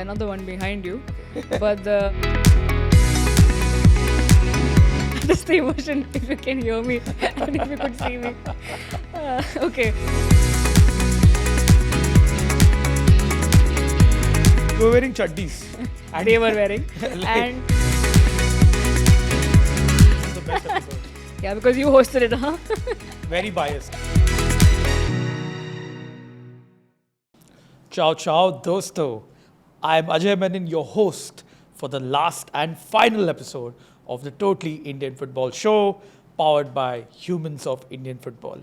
not the one behind you, but the just the emotion. If you can hear me and if you could see me, okay. You were wearing chaddis. They were wearing, and This is the best episode. yeah, because you hosted it, huh? Very biased. Ciao, ciao, dosto. I am Ajay Menon, your host for the last and final episode of the Totally Indian Football Show, powered by Humans of Indian Football.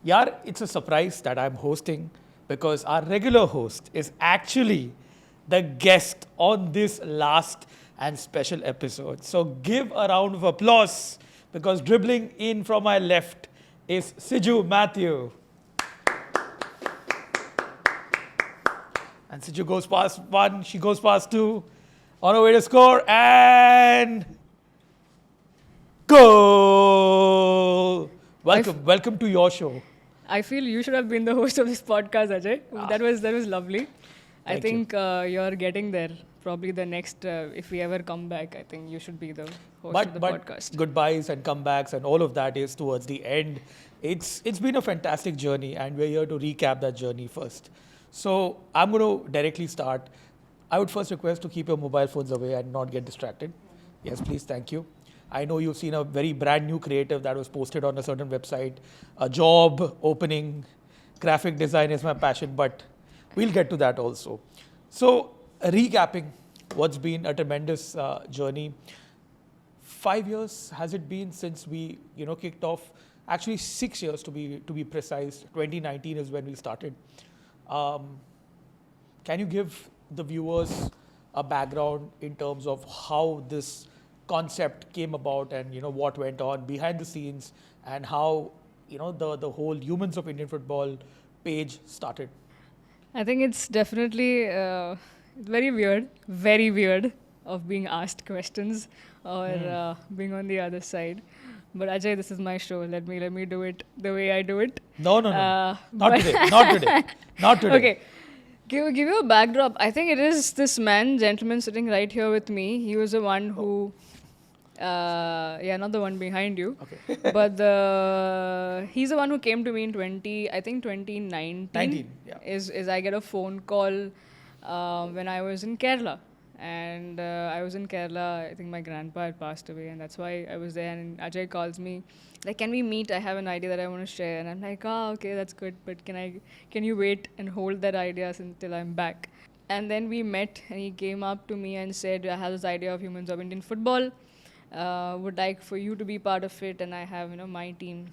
Yaar, it's a surprise that I'm hosting because our regular host is actually the guest on this last and special episode. So give a round of applause because dribbling in from my left is Siju Matthew. And Siju goes past one, she goes past two, on her way to score, and goal! Welcome to your show. I feel you should have been the host of this podcast, Ajay. That was lovely. I Thank think you're getting there. Probably the next, if we ever come back, I think you should be the host of the podcast. Goodbyes and comebacks and all of that is towards the end. It's been a fantastic journey, and we're here to recap that journey first. So I'm going to directly start. I would first request to keep your mobile phones away and not get distracted. Yes, please, thank you. I know you've seen a very brand new creative that was posted on a certain website. A job opening, graphic design is my passion, but we'll get to that also. So recapping what's been a tremendous journey. 5 years has it been since we kicked off? Actually 6 years to be precise. 2019 is when we started. Can you give the viewers a background in terms of how this concept came about and what went on behind the scenes and how the whole Humans of Indian Football page started? I think it's definitely very weird of being asked questions or being on the other side. But Ajay, this is my show. Let me do it the way I do it. No. Not today. Okay. Give you a backdrop. I think it is this gentleman sitting right here with me. He was the one who, not the one behind you, Okay. but he's the one who came to me in 2019. 19, yeah. Is I get a phone call when I was in Kerala. And I was in Kerala, I think my grandpa had passed away, and that's why I was there. And Ajay calls me, like, can we meet? I have an idea that I want to share. And I'm like, okay, that's good, but can you wait and hold that idea until I'm back? And then we met, and he came up to me and said, I have this idea of Humans of Indian Football. Would like for you to be part of it, and I have, my team.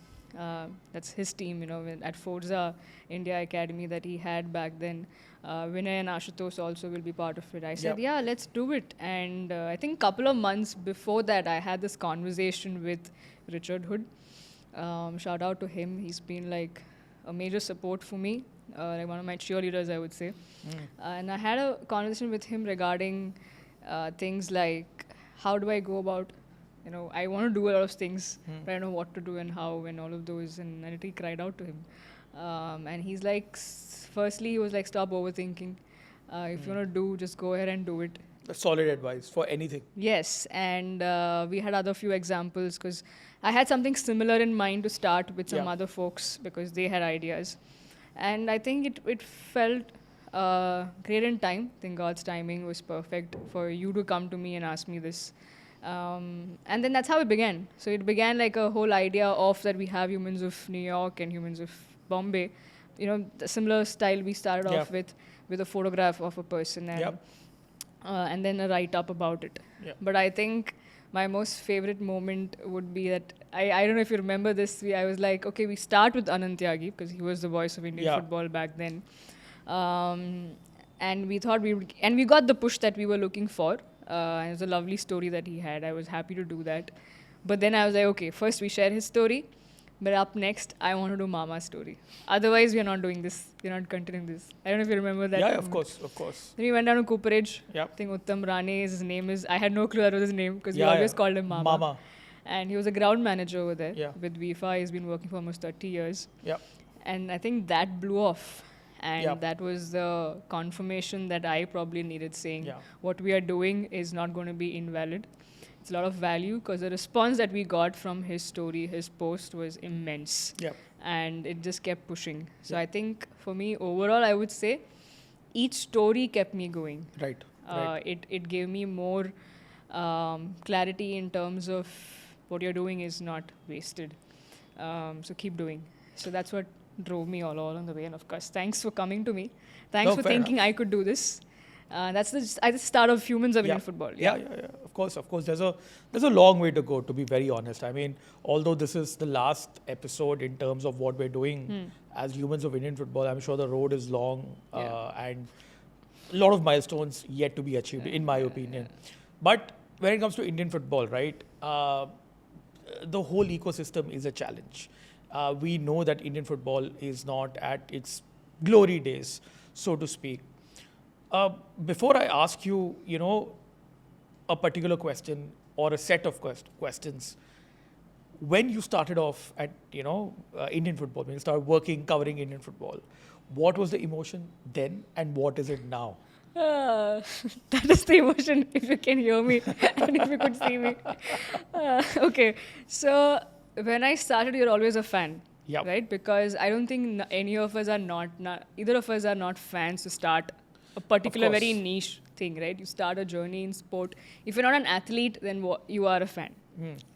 That's his team, at Forza India Academy that he had back then. Vinay and Ashutosh also will be part of it. I said, yeah, let's do it. And I think a couple of months before that, I had this conversation with Richard Hood. Shout out to him. He's been like a major support for me, like one of my cheerleaders, I would say. And I had a conversation with him regarding things like, how do I go about, I want to do a lot of things, but I don't know what to do and how and all of those. And I literally cried out to him. And he's like, firstly, he was like, stop overthinking. If you want to do, just go ahead and do it. That's solid advice for anything. Yes, and we had other few examples because I had something similar in mind to start with some other folks because they had ideas. And I think it felt great in time. I think God's timing was perfect for you to come to me and ask me this. And then that's how it began. So it began like a whole idea of that we have Humans of New York and Humans of Bombay. The similar style we started off with a photograph of a person and then a write-up about it. But I think my most favorite moment would be that, I don't know if you remember this, I was like, okay, we start with Anant Tyagi because he was the voice of Indian football back then. And we thought we got the push that we were looking for. And it was a lovely story that he had. I was happy to do that. But then I was like, okay, first we share his story. But up next, I want to do Mama's story. Otherwise, we are not doing this. We are not continuing this. I don't know if you remember that. Yeah, of course. Then we went down to Cooperage. Yep. I think Uttam Rane, his name is... I had no clue that was his name because we always called him Mama. And he was a ground manager over there with FIFA. He's been working for almost 30 years. Yeah. And I think that blew off. And Yep. that was the confirmation that I probably needed, saying Yeah. what we are doing is not going to be invalid. It's a lot of value, because the response that we got from his story, his post, was immense. Yep. And it just kept pushing. So Yeah. I think for me, overall, I would say each story kept me going. Right. Right. It gave me more clarity in terms of what you're doing is not wasted. So keep doing. So that's what drove me all along the way. And of course, thanks for coming to me. Thanks No, for fair thinking enough. I could do this. That's the start of humans of Yeah. Indian football. Yeah, yeah, yeah. Of course, of course. There's a long way to go, to be very honest. I mean, although this is the last episode in terms of what we're doing as humans of Indian football, I'm sure the road is long and a lot of milestones yet to be achieved, in my opinion. But when it comes to Indian football, right, the whole ecosystem is a challenge. We know that Indian football is not at its glory days, so to speak. Before I ask you, a particular question or a set of questions, when you started off at, Indian football, when you started working, covering Indian football, what was the emotion then and what is it now? That is the emotion, if you can hear me and if you could see me. Okay, so when I started, you're always a fan, Yep. right? Because I don't think any of us are either of us are not fans to start a particular very course. niche thing, right? You start a journey in sport. If you're not an athlete, then you are a fan,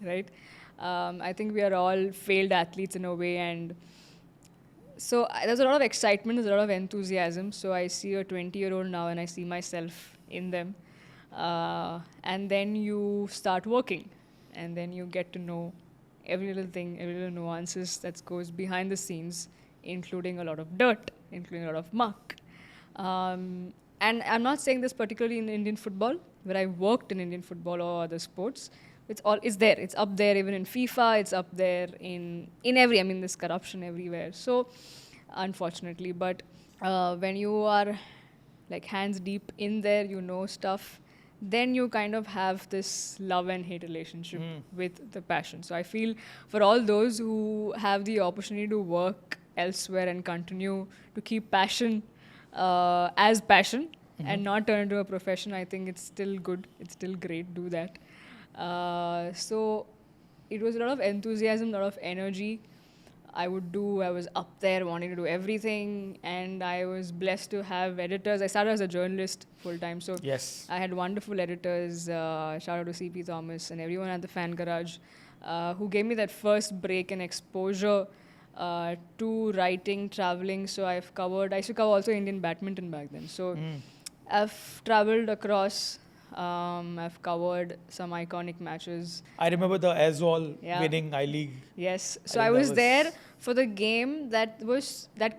right? I think we are all failed athletes in a way, and so there's a lot of excitement, there's a lot of enthusiasm. So I see a 20-year-old now and I see myself in them. And then you start working, and then you get to know every little thing, every little nuances that goes behind the scenes, including a lot of dirt, including a lot of muck. And I'm not saying this particularly in Indian football, where I worked in Indian football or other sports. It's there. It's up there even in FIFA. It's up there in every. I mean, there's corruption everywhere. So, unfortunately, but when you are like hands deep in there, you know stuff. Then you kind of have this love and hate relationship with the passion. So I feel for all those who have the opportunity to work elsewhere and continue to keep passion as passion and not turn into a profession, I think it's still good. It's still great. Do that. So it was a lot of enthusiasm, a lot of energy. I was up there wanting to do everything, and I was blessed to have editors. I started as a journalist full time, so Yes. I had wonderful editors. Shout out to CP Thomas and everyone at the Fan Garage, who gave me that first break and exposure to writing, traveling. So I used to cover also Indian badminton back then. So I've traveled across. I've covered some iconic matches. I remember the Aizawl Yeah. winning I-League. Yes. I So think I that was was- there for the game that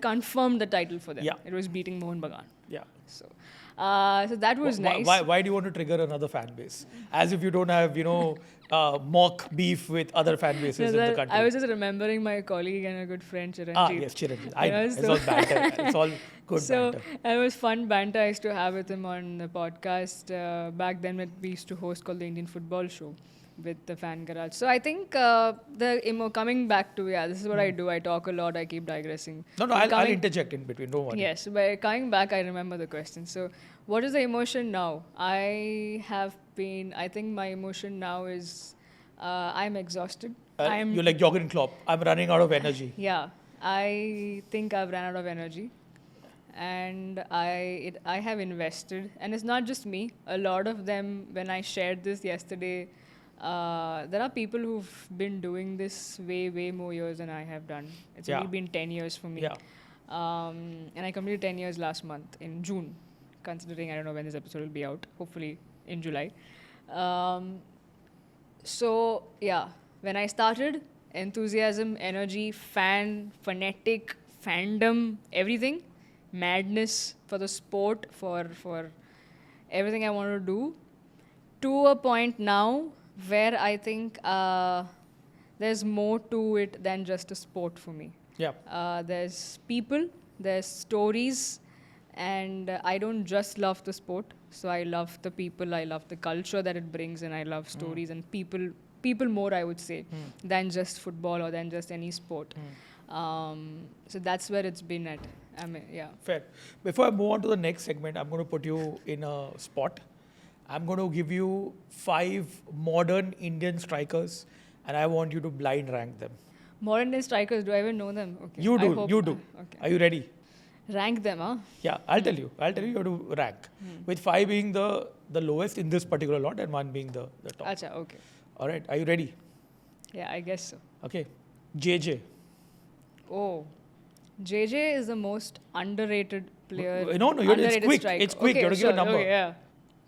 confirmed the title for them. Yeah. It was beating Mohun Bagan. Yeah. So that was nice. Why do you want to trigger another fan base? As if you don't have, mock beef with other fan bases in the country. I was just remembering my colleague and a good friend, Chiranjeev. Yes, Chiranjeev. I know. Yeah, It's so- all banter. It's all good So banter. it was fun banter I used to have with him on the podcast. Back then, when we used to host called the Indian Football Show with the Fan Garage. So I think coming back to this is what I do. I talk a lot. I keep digressing. No, But I'll interject in between. Don't worry. Yes, but coming back, I remember the question. So, what is the emotion now? I think my emotion now is I'm exhausted. You're like Jürgen Klopp. I'm running out of energy. Yeah, I think I've ran out of energy, and I have invested, and it's not just me. A lot of them, when I shared this yesterday, there are people who've been doing this way more years than I have done. It's Yeah. only been 10 years for me. Yeah. And I completed 10 years last month in June, considering I don't know when this episode will be out, hopefully in July. So, yeah, when I started, enthusiasm, energy, fanatic, fandom, everything, madness for the sport, for everything I want to do, to a point now where I think there's more to it than just a sport for me. Yeah. There's people, there's stories, and I don't just love the sport. So I love the people, I love the culture that it brings, and I love stories and people more, I would say, than just football or than just any sport. So that's where it's been at. I mean, yeah. Fair. Before I move on to the next segment, I'm going to put you in a spot. I'm going to give you 5 modern Indian strikers, and I want you to blind rank them. Modern day strikers, do I even know them? Okay. You I do. hope, You do. Okay. Are you ready? Rank them, huh? Yeah, I'll tell you. I'll tell you how to rank. With 5 being the lowest in this particular lot and 1 being the top. Acha, okay. All right. Are you ready? Yeah, I guess so. Okay. JJ. Oh. JJ is the most underrated player. No, it's underrated quick. striker. It's quick. Okay, You have to give a sure, number. Okay, yeah.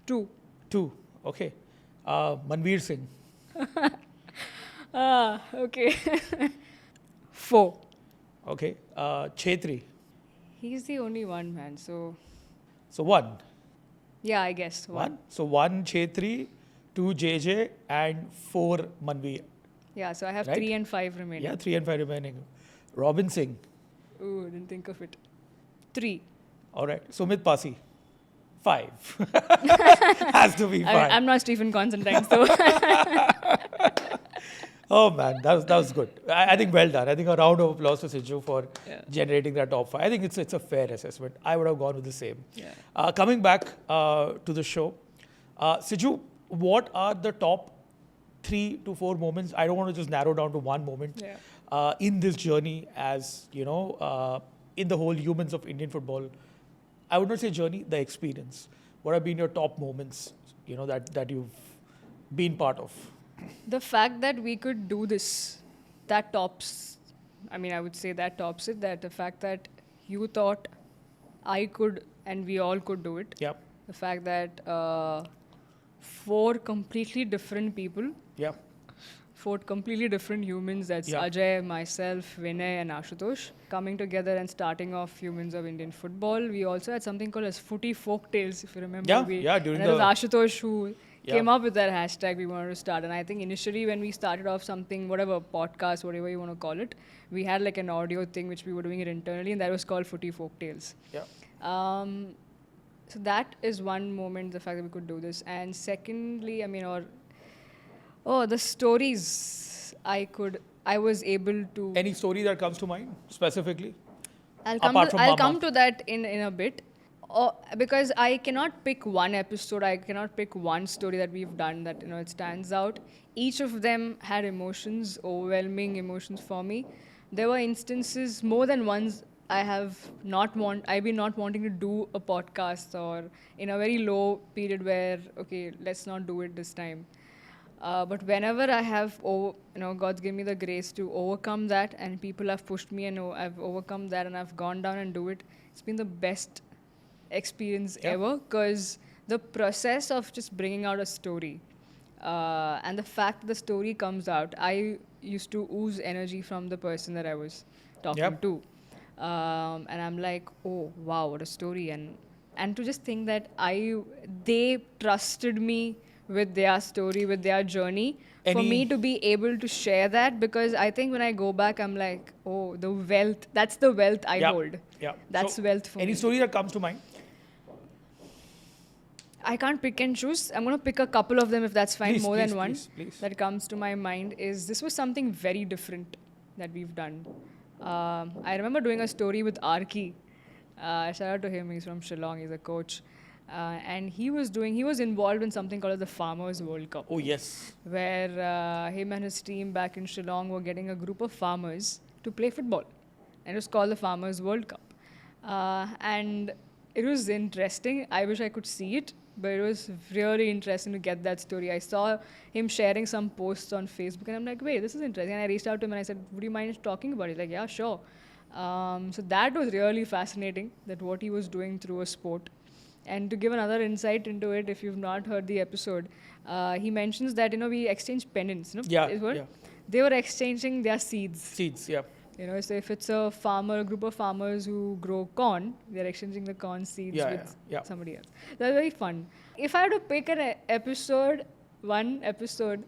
2. 2. Okay. Manveer Singh. Okay. 4. Okay. Chetri. He's the only one, man. So, So 1. yeah, I guess. 1. So 1 Chetri, 2 JJ, and 4 Manveer. Yeah, so I have Right? 3 and 5 remaining. Yeah, 3 and 5 remaining. Robin Singh. Ooh, didn't think of it. 3. All right. Sumit Pasi. 5. Has to be 5. I'm not Stephen Constantine, so. Oh man, that was good. I think well done. I think a round of applause to Siju for Yeah. generating that top 5. I think it's a fair assessment. I would have gone with the same. Yeah. Coming back to the show, Siju, what are the top 3 to 4 moments? I don't want to just narrow down to one moment Yeah. in this journey, as you know, in the whole humans of Indian football. I would not say journey, the experience. What have been your top moments? You know that you've been part of. The fact that we could do this, that tops, I mean, I would say that tops it, that the fact that you thought I could and we all could do it. Yep. The fact that 4 completely different people, Yep. 4 completely different humans, that's Yeah. Ajay, myself, Vinay and Ashutosh, coming together and starting off Humans of Indian Football. We also had something called as Footy Folk Tales, if you remember. Yeah, during and it was the- Ashutosh who came Yeah. up with that hashtag we wanted to start. And I think initially when we started off something, whatever, podcast, whatever you want to call it, we had like an audio thing which we were doing it internally, and that was called Footy Folk Tales. Yeah. So that is one moment, the fact that we could do this. And secondly, I mean, the stories I was able to. Any story that comes to mind specifically? I'll apart from Mama? come to that in a bit. Because I cannot pick one episode, I cannot pick one story that we've done that, it stands out. Each of them had emotions, overwhelming emotions for me. There were instances, more than once, I've been not wanting to do a podcast, or in a very low period where, okay, let's not do it this time. But whenever I have, God's given me the grace to overcome that, and people have pushed me, and I've overcome that, and I've gone down and do it. It's been the best experience ever, because the process of just bringing out a story and the fact the story comes out, I used to ooze energy from the person that I was talking to, and I'm like, oh wow, what a story. And to just think that they trusted me with their story, with their journey, for me to be able to share that, because I think when I go back, I'm like, oh, the wealth, that's the wealth I hold. Yeah. That's wealth for me. Any story that comes to mind? I can't pick and choose. I'm going to pick a couple of them if that's fine, more than one. Please. That comes to my mind is this was something very different that we've done. I remember doing a story with Arki. Shout out to him. He's from Shillong. He's a coach. And he was involved in something called the Farmers World Cup. Oh, yes. Where him and his team back in Shillong were getting a group of farmers to play football. And it was called the Farmers World Cup. And it was interesting. I wish I could see it, but it was really interesting to get that story. I saw him sharing some posts on Facebook, and I'm like, wait, this is interesting. And I reached out to him and I said, would you mind talking about it? He's like, yeah, sure. So that was really fascinating, that what he was doing through a sport. And to give another insight into it, if you've not heard the episode, he mentions that, we exchange pennants. Yeah. They were exchanging their seeds. Seeds, yeah. So if it's a group of farmers who grow corn, they're exchanging the corn seeds with somebody else. That's very fun. If I had to pick one episode,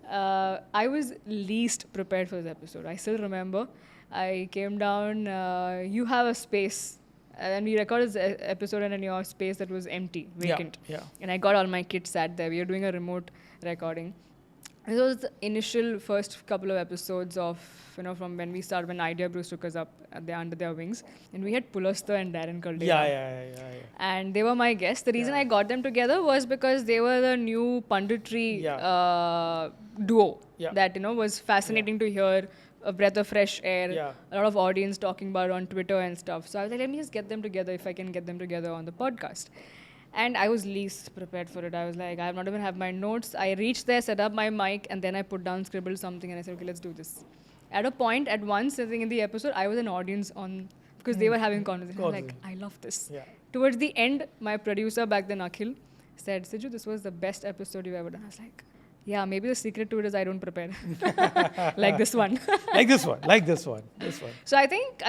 I was least prepared for this episode. I still remember. I came down, you have a space, and we recorded this episode in your space that was empty, vacant. Yeah. And I got all my kids sat there. We were doing a remote recording. This was the initial first couple of episodes of, from when we started, when Idea Bruce took us up under their wings. And we had Pulastha and Darren Caldera. Yeah. And they were my guests. The reason I got them together was because they were the new punditry duo that, was fascinating to hear, a breath of fresh air, a lot of audience talking about it on Twitter and stuff. So I was like, let me just get them together if I can get them together on the podcast. And I was least prepared for it. I was like, I have not even have my notes. I reached there, set up my mic, and then I put down, scribbled something, and I said, okay, let's do this. At a point, at once, I think in the episode, I was an audience because they were having conversation. I was like, I love this. Yeah. Towards the end, my producer back then, Akhil, said, Siju, this was the best episode you've ever done. I was like, yeah, maybe the secret to it is I don't prepare. Like this one. Like this one. So I think,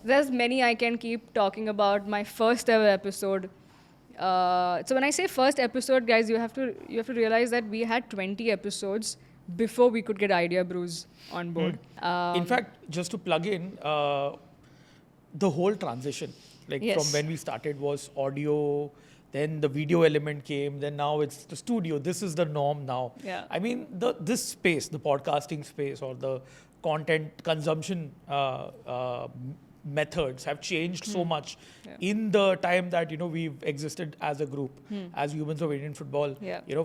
there's many I can keep talking about. My first ever episode. So when I say first episode, guys, you have to realize that we had 20 episodes before we could get Idea Brews on board. In fact, just to plug in, the whole transition, from when we started was audio, then the video element came, then now it's the studio. This is the norm now. Yeah. This space, the podcasting space or the content consumption methods have changed so much in the time that we've existed as a group, as humans of Indian football.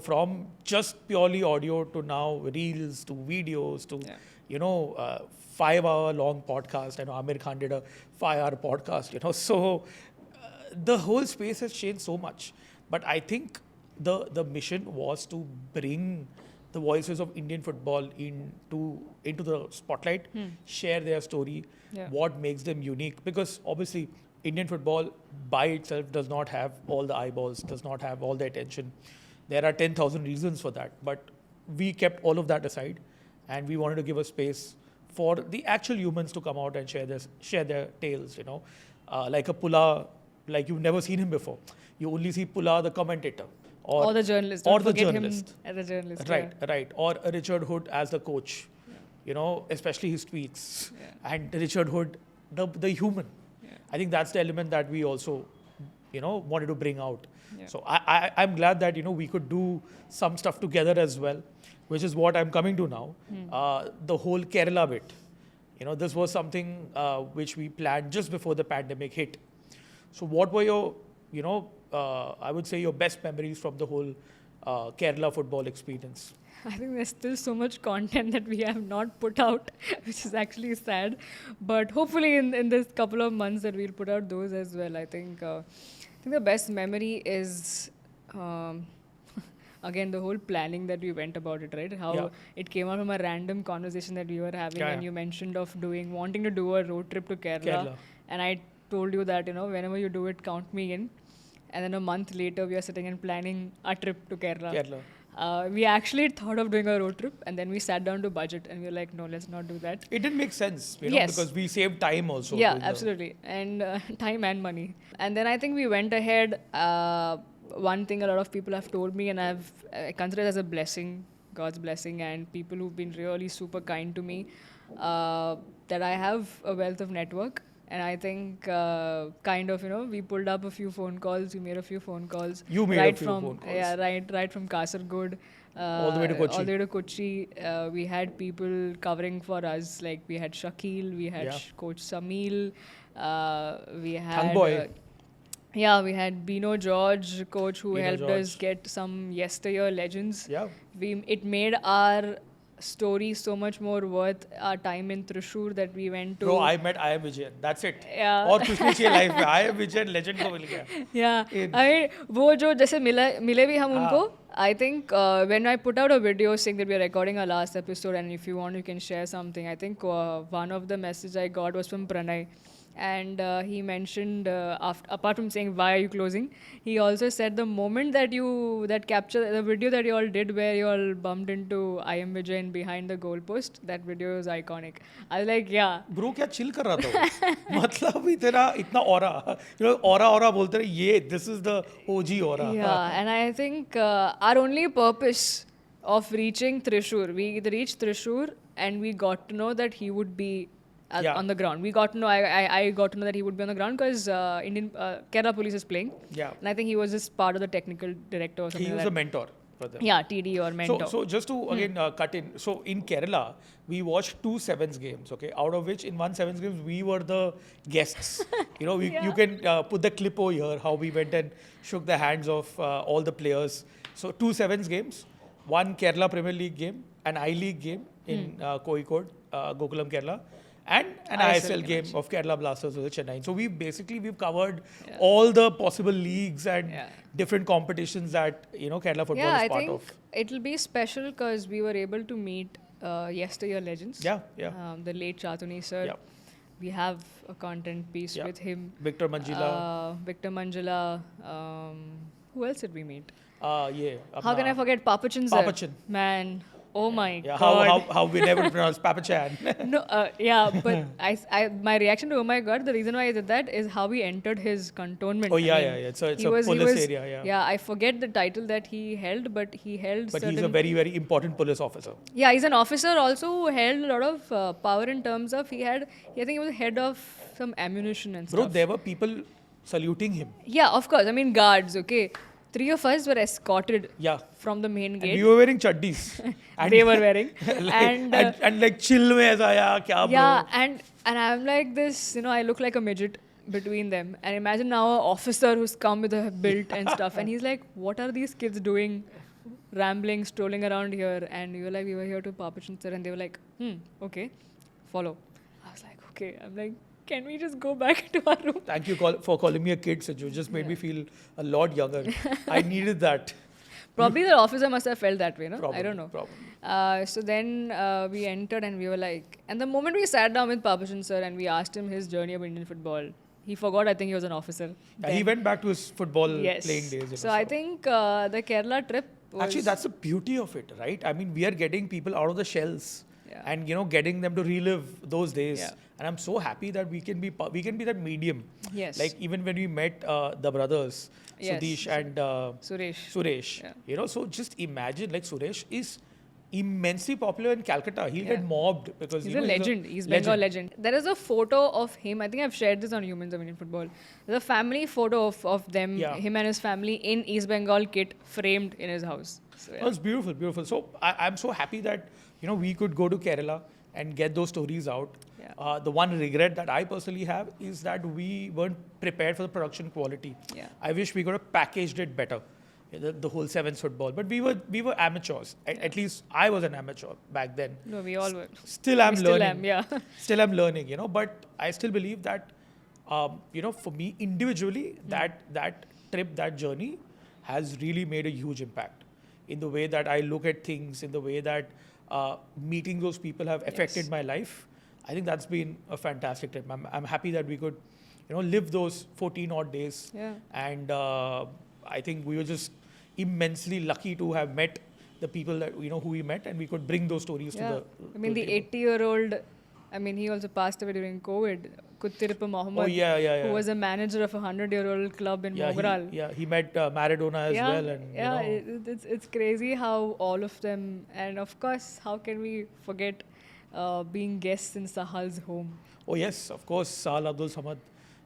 From just purely audio to now reels to videos to 5-hour long podcast. I know Amir Khan did a 5-hour podcast. So the whole space has changed so much. But I think the mission was to bring the voices of Indian football into the spotlight, share their story, what makes them unique. Because obviously, Indian football by itself does not have all the eyeballs, does not have all the attention. There are 10,000 reasons for that. But we kept all of that aside, and we wanted to give a space for the actual humans to come out and share their tales. Like a Pula, like you've never seen him before. You only see Pula, the commentator. Or the journalist. Or Don't the forget journalist. Him as a journalist. Right. Or a Richard Hood as the coach. Especially his tweets. And Richard Hood, the human. I think that's the element that we also, wanted to bring out. So I'm glad that, we could do some stuff together as well, which is what I'm coming to now. The whole Kerala bit. This was something which we planned just before the pandemic hit. So what were your, I would say your best memories from the whole Kerala football experience? I think there's still so much content that we have not put out, which is actually sad. But hopefully in this couple of months that we'll put out those as well. I think the best memory is, again, the whole planning that we went about it, right? How it came out from a random conversation that we were having, and you mentioned of wanting to do a road trip to Kerala. And I told you that, whenever you do it, count me in. And then a month later, we are sitting and planning a trip to Kerala. We actually thought of doing a road trip, and then we sat down to budget, and we were like, no, let's not do that. It didn't make sense, because we saved time also. Yeah, absolutely. And time and money. And then I think we went ahead. One thing a lot of people have told me, and I consider it as a blessing, God's blessing, and people who've been really super kind to me, that I have a wealth of network. And I think we pulled up a few phone calls. We made a few phone calls. You made a few phone calls. Yeah, right from Kasaragod. All the way to Kochi. All the way to Kochi. We had people covering for us. Like we had Shakil, we had Coach Samil, we had... Boy. We had Bino George, coach, who helped us get some yesteryear legends. Yeah. It made our story so much more worth our time in Thrissur that we went to. Bro, I met I am Vijayan. That's it. Yeah. और कुछ नहीं चाहिए life में. I am Vijayan legend को मिल गया. Yeah. वो जो जैसे मिले भी हम उनको. I think when I put out a video saying that we are recording our last episode, and if you want, you can share something. I think one of the messages I got was from Pranay. And he mentioned, apart from saying, why are you closing? He also said the moment that capture the video that you all did where you all bumped into I am Vijayan behind the goalpost, that video is iconic. I was like, yeah. Bro, क्या chill कर रहा था? मतलब इतना aura. Aura बोलते रहे, ये, this is the OG aura. Yeah, and I think our only purpose of reaching Thrissur, we reached Thrissur and we got to know that he would be on the ground. We got to know, I got to know that he would be on the ground because Kerala Police is playing. Yeah. And I think he was just part of the technical director or something. He was a mentor. for them. Yeah, TD or mentor. So just to again cut in. So in Kerala, we watched 2 sevens games. Okay, out of which in 1 sevens games we were the guests. You Yeah. can put the clip over here how we went and shook the hands of all the players. So 2 sevens games, 1 Kerala Premier League game, an I League game in Kozhikode, Gokulam Kerala, and an ISL ISL game of Kerala Blasters with Chennai. So we've covered Yeah. all the possible leagues and Yeah. different competitions that Kerala football Yeah, is I part think of. it'll be special because we were able to meet yesteryear legends. Yeah. The late Chatuni sir. Yeah. We have a content piece Yeah. with him. Victor Manjila. Victor Manjula. Who else did we meet? Yeah. How can I forget Papachan sir? Papachan. Man, oh my Yeah, god. how we never pronounce Papachan. No, yeah, but my reaction to oh my god, the reason why I did that is how he entered his cantonment. Oh, yeah, I mean, yeah, yeah. It's a he was- he police was- area, yeah. Yeah, I forget the title that he held, but he held But certain. he's a very, very important police officer. Yeah, he's an officer also who held a lot of power in terms of I think he was head of some ammunition and Bro, stuff. there were people saluting him. Yeah, of course. I mean, guards, okay. 3 of us were escorted Yeah. from the main And gate. we were wearing chaddis. And They were wearing. like, and and like chill mein aisa, yeah, kya bro? yeah, and I'm like this, I look like a midget between them. And imagine now an officer who's come with a belt and stuff. And he's like, what are these kids doing? Rambling, strolling around here. And we were like, we were here to Papachan sir. And they were like, okay, follow. I was like, okay. I'm like, can we just go back to our room? Thank you for calling me a kid, Siju. Just made me feel a lot younger. I needed that. Probably the officer must have felt that way, no? Probably, I don't know. probably. So then we entered and we were like, and the moment we sat down with Papachan sir and we asked him his journey of Indian football, he forgot I think he was an officer. Yeah, he went back to his football Yes. playing days. So I think the Kerala trip was... Actually, that's the beauty of it, right? I mean, we are getting people out of the shells Yeah. and getting them to relive those days. Yeah. And I'm so happy that we can be that medium. Yes. Like even when we met the brothers, Yes. Sudesh and Suresh. Yeah. So just imagine like Suresh is immensely popular in Calcutta. He'll Yeah. get mobbed because He's a legend. He's Bengal legend. There is a photo of him. I think I've shared this on Humans of Indian Football. There's a family photo of them, Yeah. him and his family in East Bengal kit framed in his house. So, Oh, it's beautiful, beautiful. So I'm so happy that we could go to Kerala and get those stories out. Yeah. The one regret that I personally have is that we weren't prepared for the production quality. Yeah. I wish we could have packaged it better, the whole sevens football. But we were amateurs. At least I was an amateur back then. No, we all were. Still am We learning. still am, yeah. Still am learning. But I still believe that, for me individually, that trip, that journey, has really made a huge impact in the way that I look at things, in the way that meeting those people have affected Yes. my life. I think that's been a fantastic trip. I'm happy that we could, live those 14 odd days. Yeah. And I think we were just immensely lucky to have met the people that who we met, and we could bring those stories Yeah. to the. I mean, the 80-year-old, he also passed away during COVID. Kuttirappa Mohammed, Oh, yeah. who was a manager of a 100-year-old club in Mogral. He met Maradona as well, and it's crazy how all of them, and of course, how can we forget being guests in Sahal's home? Oh yes, of course, Sal Abdul Samad.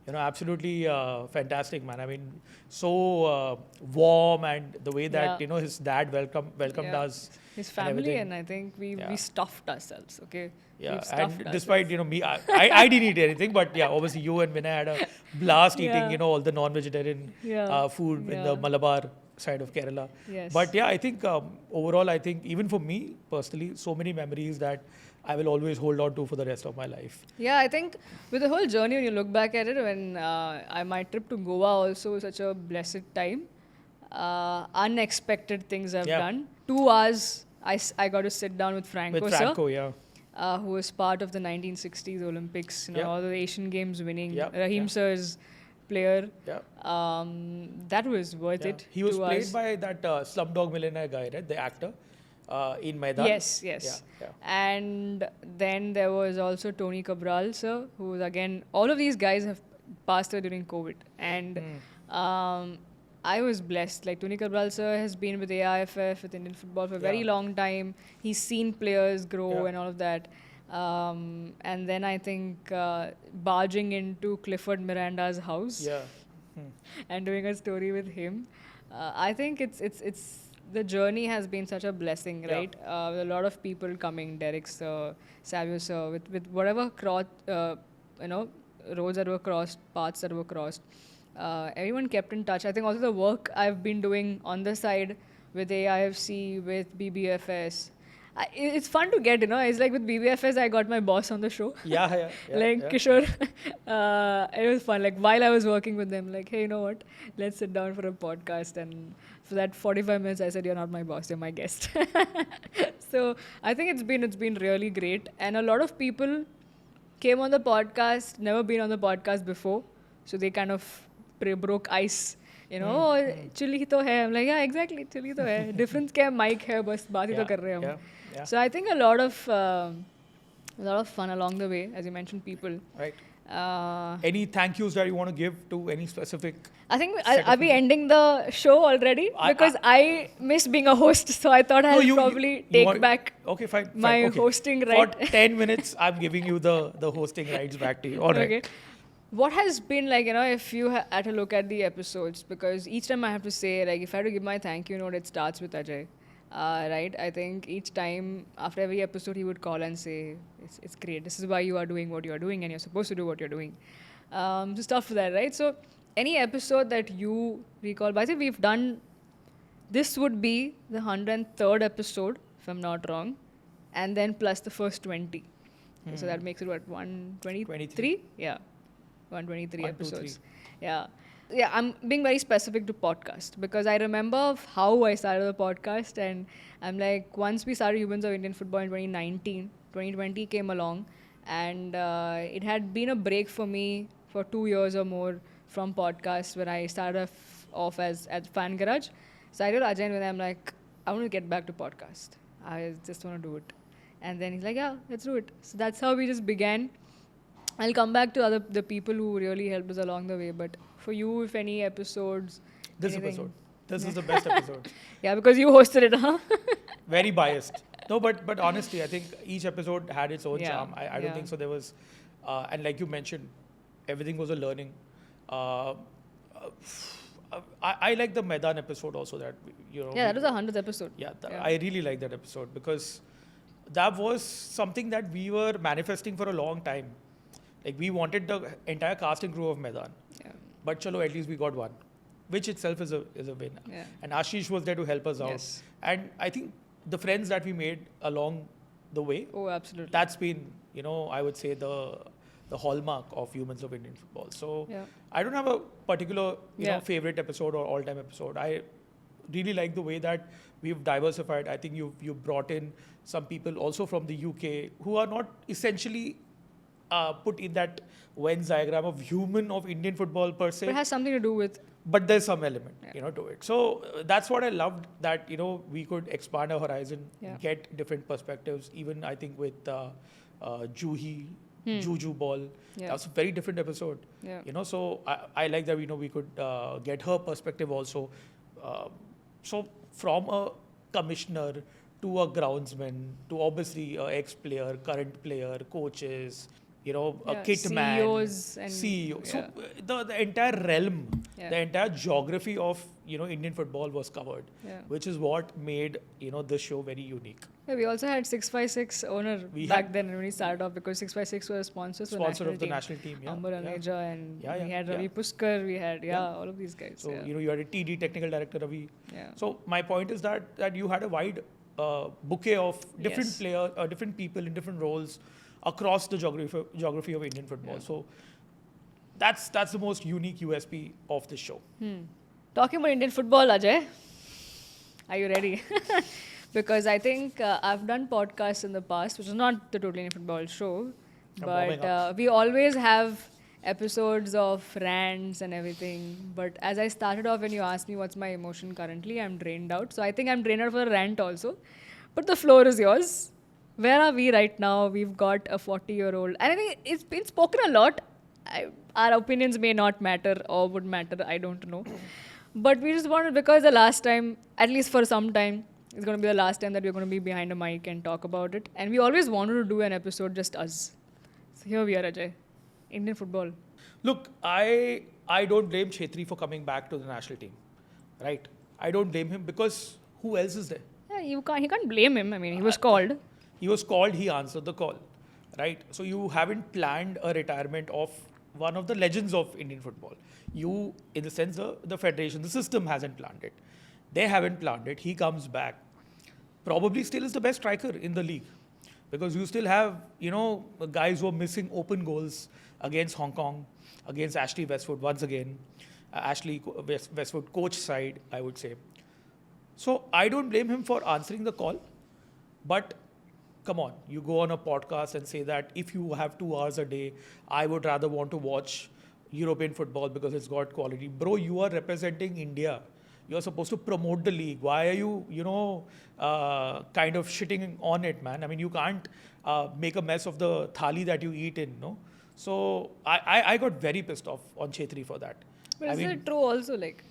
Absolutely fantastic, man. I mean, so warm, and the way that Yeah. his dad welcomed Yeah. us. His and family, everything. and I think we Yeah. stuffed ourselves, okay? Yeah, We've stuffed and despite me, I didn't eat anything, but yeah, obviously you and Vinay had a blast Yeah. eating all the non-vegetarian Yeah. food in Yeah. the Malabar side of Kerala. Yes. But yeah, I think overall, I think even for me personally, so many memories that I will always hold on to for the rest of my life. Yeah, I think with the whole journey, when you look back at it, when my trip to Goa also was such a blessed time. Unexpected things I've Yeah. done. 2 hours, I got to sit down with Franco, With Franco, sir, yeah. who was part of the 1960s Olympics, Yeah. all the Asian Games winning. Yeah, Rahim yeah. sir's player. Yeah. That was worth Yeah. it. He was 2 played hours. by that Slumdog Millionaire guy, right? The actor in Maidan. Yes. Yeah. And then there was also Tony Cabral, sir, who was again, all of these guys have passed away during COVID. And I was blessed. Like Tony Cabral, sir, has been with AIFF, with Indian football for a very Yeah. long time. He's seen players grow Yeah. and all of that. And then I think barging into Clifford Miranda's house Yeah. and doing a story with him. I think it's the journey has been such a blessing, Yeah. right? A lot of people coming, Derek sir, Savio sir, with whatever you know, roads that were crossed, paths that were crossed. Everyone kept in touch. I think also the work I've been doing on the side with AIFC, with BBFS. It's fun to get, you know. It's like with BBFS, I got my boss on the show. Like Yeah. Kishore, it was fun. Like while I was working with them, like, hey, you know what? Let's sit down for a podcast. And for that 45 minutes, I said, "You're not my boss. You're my guest." So I think it's been really great, and a lot of people came on the podcast, never been on the podcast before, so they kind of broke ice. You know, chili to hai. I'm like, yeah, exactly, chili to hai. Difference क्या है, mic है, बस बात ही तो कर रहे हैं हम. Yeah. So I think a lot of fun along the way, as you mentioned, people. Right. Uh, Any thank yous that you want to give to any specific? I think set of I'll be people? ending the show already because I miss being a host, so I thought I'll probably take back Okay, fine. my okay. hosting right. For 10 minutes, I'm giving you the hosting rights back to you. All right. Okay. What has been like, you know, if you had to look at the episodes, because each time I have to say, like, if I had to give my thank you note, it starts with Ajay. Right? I think each time, after every episode, he would call and say, it's great. This is why you are doing what you are doing and you're supposed to do what you're doing. So stuff like that, right? So, any episode that you recall, by the way, we've done, this would be the 103rd episode, if I'm not wrong, and then plus the first 20. So that makes it what, 123? 23. Yeah. 123 1, 2, 3. episodes. Yeah. Yeah, I'm being very specific to podcast because I remember of how I started the podcast, and I'm like, once we started Humans of Indian Football in 2019, 2020 came along, and it had been a break for me for 2 years or more from podcasts when I started off as Fan Garage. So I told Ajay and I'm like, I want to get back to podcast. I just want to do it. And then he's like, yeah, let's do it. So that's how we just began. I'll come back to the people who really helped us along the way. But for you, if any episodes, This anything. episode. This is the best episode. Yeah, because you hosted it, huh? Very biased. No, but honestly, I think each episode had its own Yeah, charm. I don't think so. There was, and like you mentioned, everything was a learning. I like the Maidan episode also that, you know. Yeah, that was the 100th episode. Yeah, I really like that episode because that was something that we were manifesting for a long time. Like we wanted the entire cast and crew of Maidan. Yeah. But chalo, at least we got one, which itself is a win. Yeah. And Ashish was there to help us out. Yes. And I think the friends that we made along the way, Oh, absolutely. that's been, you know, I would say the hallmark of Humans of Indian Football. So Yeah. I don't have a particular, you know, Yeah. favorite episode or all-time episode. I really like the way that we've diversified. I think you've brought in some people also from the UK who are not essentially put in that Venn diagram of human of Indian football per se. But it has something to do with. But there's some element, Yeah. you know, to it. So that's what I loved, that, you know, we could expand our horizon, Yeah. get different perspectives. Even I think with Juhi, Juju Ball, Yeah. that was a very different episode. Yeah. You know, so I like that, you know, we could get her perspective also. So from a commissioner to a groundsman to obviously a ex-player, current player, coaches, you know, a Yeah, kit man, CEOs and- CEO. So yeah. the entire realm, Yeah. the entire geography of, you know, Indian football was covered, Yeah. which is what made, you know, this show very unique. Yeah, we also had 656 owner We back had- then when we started off because 656 was sponsors for Sponsor national of the team. national team, yeah. Amber yeah. Aneja and Yeah, we yeah, had Ravi yeah. Puskar, we had Yeah. all of these guys. So, yeah. you know, you had a TD, technical director, Ravi. Yeah. So my point is that you had a wide bouquet of different Yes. players, different people in different roles across the geography of Indian football. Yeah. So that's the most unique USP of the show. Talking about Indian football, Ajay, are you ready? Because I think I've done podcasts in the past, which is not the Totally Indian Football show, warming but we always have episodes of rants and everything. But as I started off, when you asked me what's my emotion currently, I'm drained out. So I think I'm drained out for a rant also. But the floor is yours. Where are we right now? We've got a 40-year-old. And I think it's been spoken a lot. Our opinions may not matter or would matter. I don't know. But we just wanted, because the last time, at least for some time, it's going to be the last time that we're going to be behind a mic and talk about it. And we always wanted to do an episode just us. So here we are, Ajay. Indian football. Look, I don't blame Chetri for coming back to the national team, right? I don't blame him because Who else is there? Yeah, he can't blame him. I mean, he was called. He was called, he answered the call, right? So you haven't planned a retirement of one of the legends of Indian football. You, in the sense, the federation, the system hasn't planned it. They haven't planned it. He comes back. Probably still is the best striker in the league because you still have, guys who are missing open goals against Hong Kong, against Ashley Westwood once again. Westwood coach side, I would say. So I don't blame him for answering the call, but come on, you go on a podcast and say that if you have 2 hours a day, I would rather want to watch European football because it's got quality. Bro, you are representing India. You're supposed to promote the league. Why are you, kind of shitting on it, man? I mean, you can't make a mess of the thali that you eat in, no? So I got very pissed off on Chetri for that. But is it true also? Like,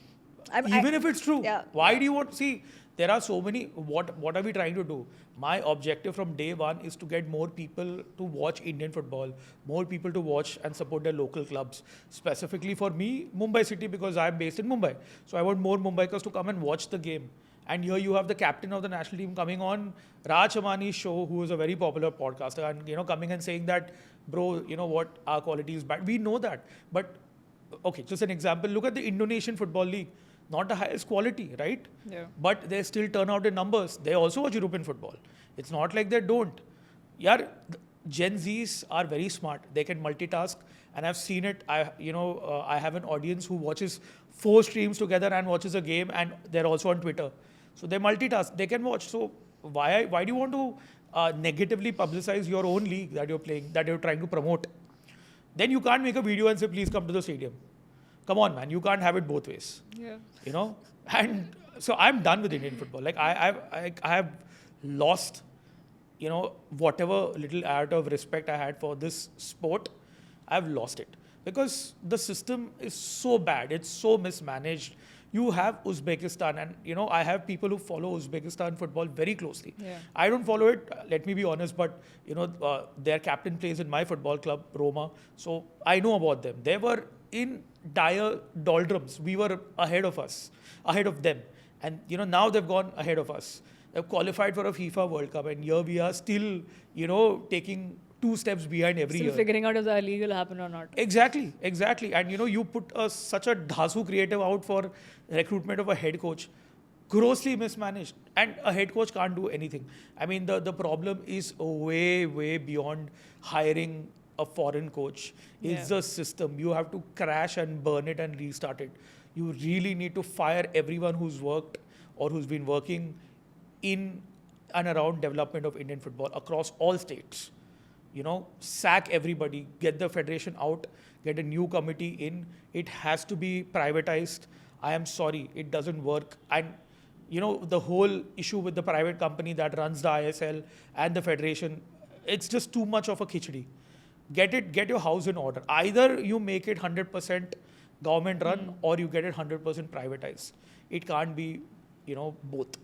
Even if it's true, yeah. why do you want to see? There are so many. What are we trying to do? My objective from day one is to get more people to watch Indian football, more people to watch and support their local clubs. Specifically for me, Mumbai City, because I'm based in Mumbai. So I want more Mumbaikars to come and watch the game. And here you have the captain of the national team coming on Raj Amani's show, who is a very popular podcaster, and coming and saying that, bro, you know what, our quality is bad. We know that, but okay, just an example. Look at the Indonesian Football League. Not the highest quality, right? Yeah. But they still turn out in numbers. They also watch European football. It's not like they don't. Yeah, Gen Zs are very smart. They can multitask, and I've seen it. I have an audience who watches 4 streams together and watches a game, and they're also on Twitter. So they multitask. They can watch. So why do you want to negatively publicize your own league that you're playing, that you're trying to promote? Then you can't make a video and say, please come to the stadium. Come on, man. You can't have it both ways. Yeah. And so I'm done with Indian football. Like I have lost, whatever little out of respect I had for this sport, I've lost it because the system is so bad. It's so mismanaged. You have Uzbekistan, and I have people who follow Uzbekistan football very closely. Yeah. I don't follow it. Let me be honest, but their captain plays in my football club, Roma. So I know about them. They were in dire doldrums. We were ahead of them. And, now they've gone ahead of us. They've qualified for a FIFA World Cup. And here we are still, taking 2 steps behind every Still year. figuring out if the league will happen or not. Exactly. And, you put such a dhasu creative out for recruitment of a head coach. Grossly mismanaged. And a head coach can't do anything. I mean, the problem is way, way beyond hiring a foreign coach. It's the system. You have to crash and burn it and restart it. You really need to fire everyone who's worked or who's been working in and around development of Indian football across all states. Sack everybody, get the federation out, get a new committee in. It has to be privatized. I am sorry, it doesn't work. And the whole issue with the private company that runs the ISL and the federation, it's just too much of a khichdi. Get your house in order. Either you make it 100% government run or you get it 100% privatized. It can't be, both.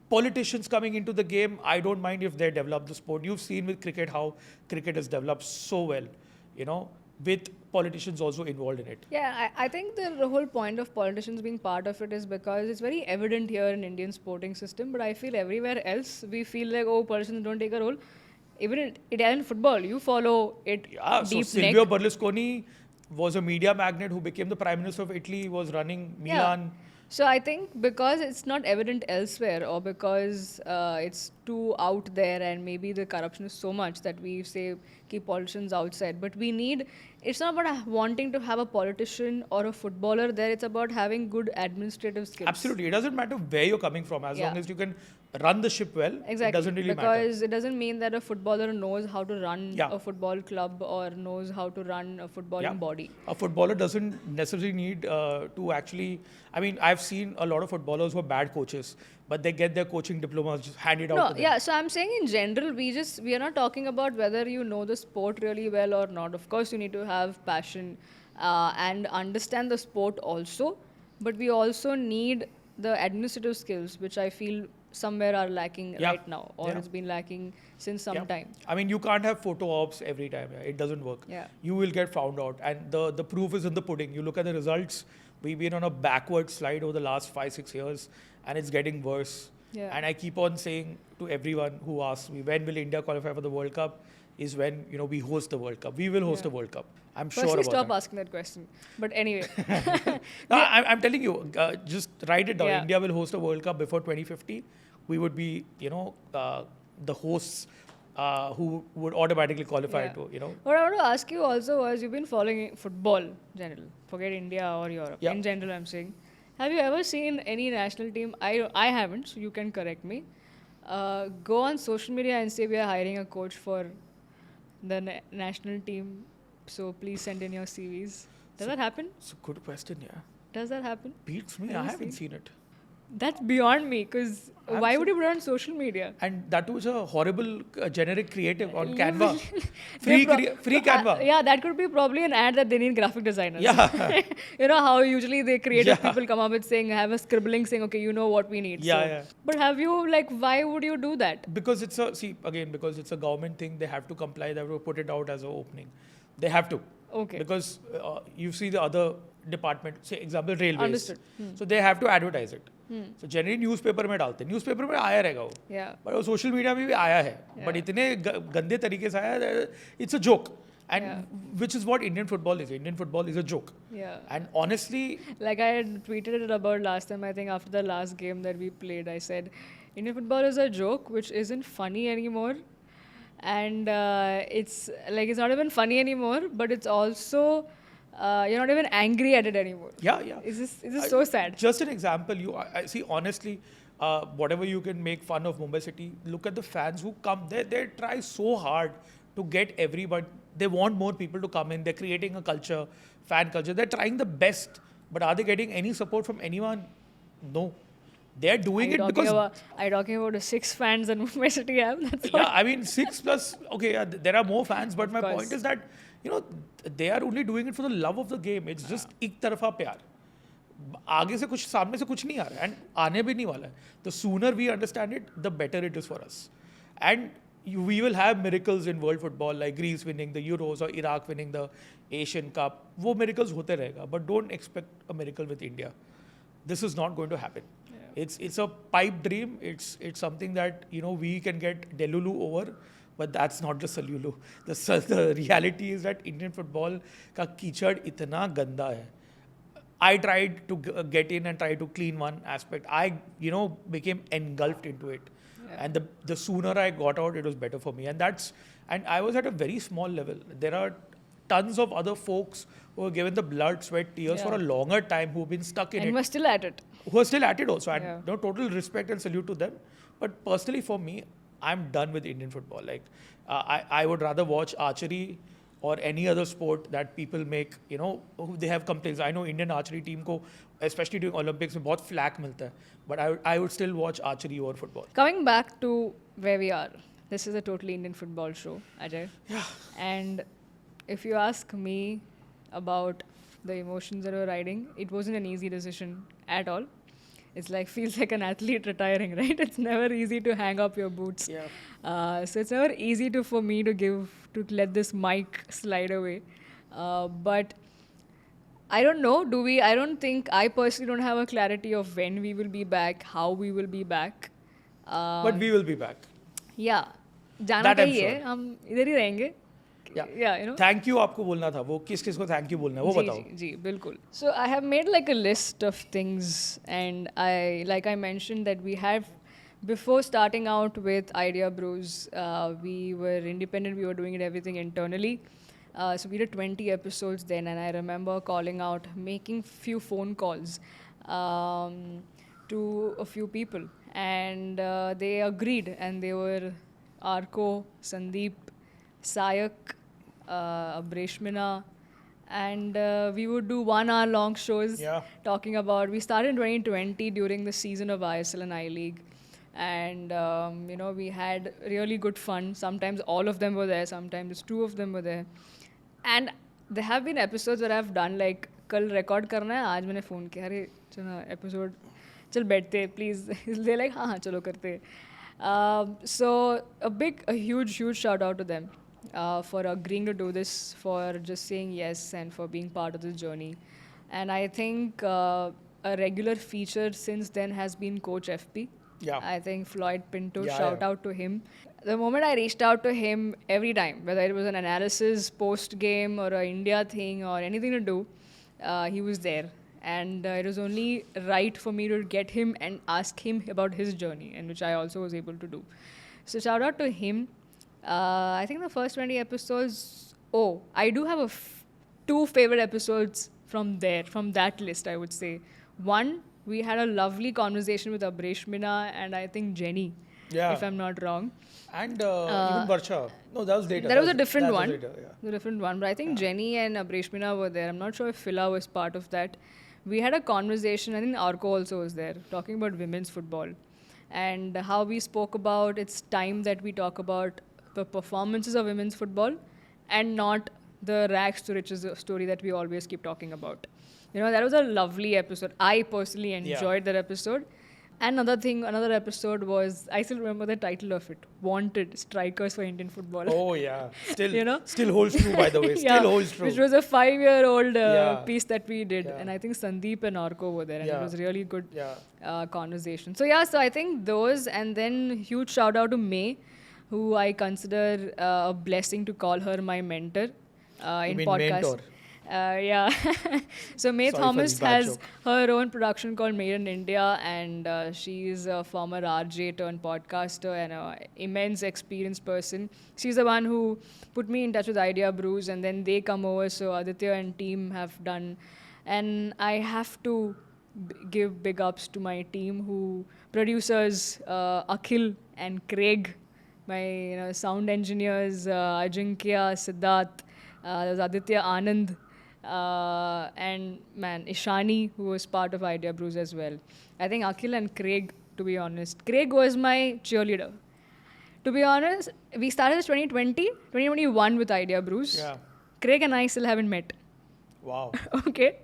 Politicians coming into the game, I don't mind if they develop the sport. You've seen with cricket how cricket has developed so well, with politicians also involved in it. Yeah, I think the whole point of politicians being part of it is because it's very evident here in Indian sporting system, but I feel everywhere else we feel like, oh, politicians don't take a role. Even in Italian football, you follow it So Silvio Berlusconi was a media magnate who became the Prime Minister of Italy, was running Milan. Yeah. So I think because it's not evident elsewhere or because it's too out there and maybe the corruption is so much that we say keep politicians outside. But it's not about wanting to have a politician or a footballer there. It's about having good administrative skills. Absolutely. It doesn't matter where you're coming from as long as you can run the ship well. Exactly. It doesn't really matter. Because it doesn't mean that a footballer knows how to run a football club or knows how to run a footballing body. A footballer doesn't necessarily need to actually... I mean, I've seen a lot of footballers who are bad coaches, but they get their coaching diplomas just handed out to them. Yeah, so I'm saying in general, we are not talking about whether you know the sport really well or not. Of course, you need to have passion and understand the sport also, but we also need the administrative skills, which I feel somewhere are lacking right now, or it's been lacking since some time. I mean, you can't have photo ops every time. It doesn't work. Yeah. You will get found out, and the proof is in the pudding. You look at the results. We've been on a backward slide over the last 5-6 years, and it's getting worse. Yeah. And I keep on saying to everyone who asks me, when will India qualify for the World Cup? Is when we host the World Cup. We will host Yeah. the World Cup. I'm Firstly, sure about stop that. asking that question. But anyway, No, I'm telling you, just write it down. Yeah. India will host a World Cup before 2050. We would be, the hosts who would automatically qualify Yeah. to. What I want to ask you also was, you've been following football in general. Forget India or Europe. Yeah. In general, I'm saying. Have you ever seen any national team? I haven't, so you can correct me. Go on social media and say we are hiring a coach for the national team. So please send in your CVs. Does that happen? It's a good question, yeah. Does that happen? Beats me. Have I you haven't seen? seen it. That's beyond me, because why would you put it on social media? And that was a horrible generic creative on You Canva. They Free Canva. Yeah, that could be probably an ad that they need graphic designers. Yeah. You know how usually the creative Yeah. people come up with saying, have a scribbling saying, okay, you know what we need. Yeah, So- yeah. But have you, why would you do that? Because because it's a government thing, they have to comply. They have to put it out as an opening. They have to. Okay. Because you see the other department, say example railways. Understood. So they have to advertise it. So generally newspaper में डालते हैं, newspaper में आया रहेगा वो, Yeah. पर वो social media में भी आया है, बट इतने गंदे तरीके से आया है, it's a joke, and which is what Indian football is. Indian football is a joke, Yeah. and honestly, Like I had tweeted it about last time, I think after the last game that we played, I said, Indian football is a joke which isn't funny anymore. And it's not even funny anymore, but it's also, you're not even angry at it anymore. yeah. Is this so sad? Just an example, I see honestly, whatever you can make fun of Mumbai City, look at the fans who come. They try so hard to get everybody. They want more people to come in. They're creating a culture, fan culture. They're trying the best. But are they getting any support from anyone? No. They're doing it because... Are you talking about the 6 fans that Mumbai City have? That's Yeah, I mean 6 plus, okay, yeah, there are more fans, but my course. point is that, they are only doing it for the love of the game. It's just एक तरफा प्यार. आगे से कुछ सामने से कुछ नहीं आ रहा है, and आने भी नहीं वाला है. The sooner we understand it, the better it is for us. And we will have miracles in world football, like Greece winning the Euros or Iraq winning the Asian Cup. वो miracles होते रहेगा, but don't expect a miracle with India. This is not going to happen. It's a pipe dream. It's something that we can get Delulu over, but that's not the Salulu. The reality is that Indian football का कीचड़ इतना गंदा है. I tried to get in and try to clean one aspect. I became engulfed into it, and the sooner I got out, it was better for me. And I was at a very small level. There are tons of other folks who have given the blood, sweat, tears for a longer time, who have been stuck in it. And we're still at it. Who are still at it also. And Yeah. total respect and salute to them. But personally for me, I'm done with Indian football. I would rather watch archery or any other sport that people make, they have complaints. I know Indian archery team ko, especially during Olympics, में बहुत flack मिलता है. But I would still watch archery over football. Coming back to where we are, this is a totally Indian football show, Ajay. Yeah. And if you ask me about the emotions that we're riding, it wasn't an easy decision at all. It's feels like an athlete retiring, right? It's never easy to hang up your boots. Yeah. So it's never easy for me to let this mic slide away. But I don't know, I personally don't have a clarity of when we will be back, how we will be back. But we will be back. Yeah. जाना That I'm कहीं है, हम इधर ही रहेंगे. Yeah, Thank you आपको बोलना था. वो किस को thank you बोलना है वो बताओ. जी, बिल्कुल. So I have made a list of things, and I mentioned that we have, before starting out with Idea Bros, we were independent. We were doing everything internally. So we did 20 episodes then, and I remember calling out, making few phone calls to a few people, and they agreed, and they were Arko, Sandeep, Sayak, Breshmina, and we would do 1 hour long shows talking about, we started in 2020 during the season of ISL and I-League, and we had really good fun. Sometimes all of them were there, sometimes 2 of them were there, and there have been episodes where I've done कल record करना है, आज मैंने phone किया, अरे चलो episode चल बैठते please. They're like हाँ चलो करते. So a huge shout out to them for agreeing to do this, for just saying yes, and for being part of this journey. And I think a regular feature since then has been Coach FP. Yeah. I think Floyd Pinto, Yeah, shout yeah. out to him. The moment I reached out to him every time, whether it was an analysis, post game, or a India thing, or anything to do, he was there. And it was only right for me to get him and ask him about his journey, and which I also was able to do. So shout out to him. I think the first 20 episodes. Oh, I do have two favorite episodes from there, from that list, I would say. One, we had a lovely conversation with Abresh Mina and I think Jenny, Yeah. if I'm not wrong. And even Barsha. No, that was later. That was a different that was one. later, yeah. The different one. But I think Jenny and Abresh Mina were there. I'm not sure if Phila was part of that. We had a conversation, I think Arko also was there, talking about women's football. And how we spoke about it's time that we talk about the performances of women's football and not the rags to riches story that we always keep talking about. You know, that was a lovely episode. I personally enjoyed that episode. And another episode was, I still remember the title of it, Wanted Strikers for Indian Football. Oh, yeah. Still, You know? still holds true, by the way. Still Yeah, holds true. which was a 5-year-old Yeah. piece that we did. Yeah. And I think Sandeep and Arko were there. And Yeah. it was really good Yeah. conversation. So I think those, and then huge shout out to May, who I consider a blessing to call her my mentor in mean podcast. mentor? Yeah. So May Sorry for Thomas the bad has joke. her own production called Made in India, and she's a former RJ turned podcaster and an immense experienced person. She's the one who put me in touch with Idea Brews, and then they come over. So Aditya and team have done, and I have to give big ups to my team, who producers Akhil and Craig, my sound engineers Ajinkya, Siddharth, there's Aditya Anand. And man, Ishani, who was part of Idea Brews as well. I think Akhil and Craig, to be honest. Craig was my cheerleader. To be honest, we started this 2021 with Idea Brews. Yeah. Craig and I still haven't met. Wow. Okay.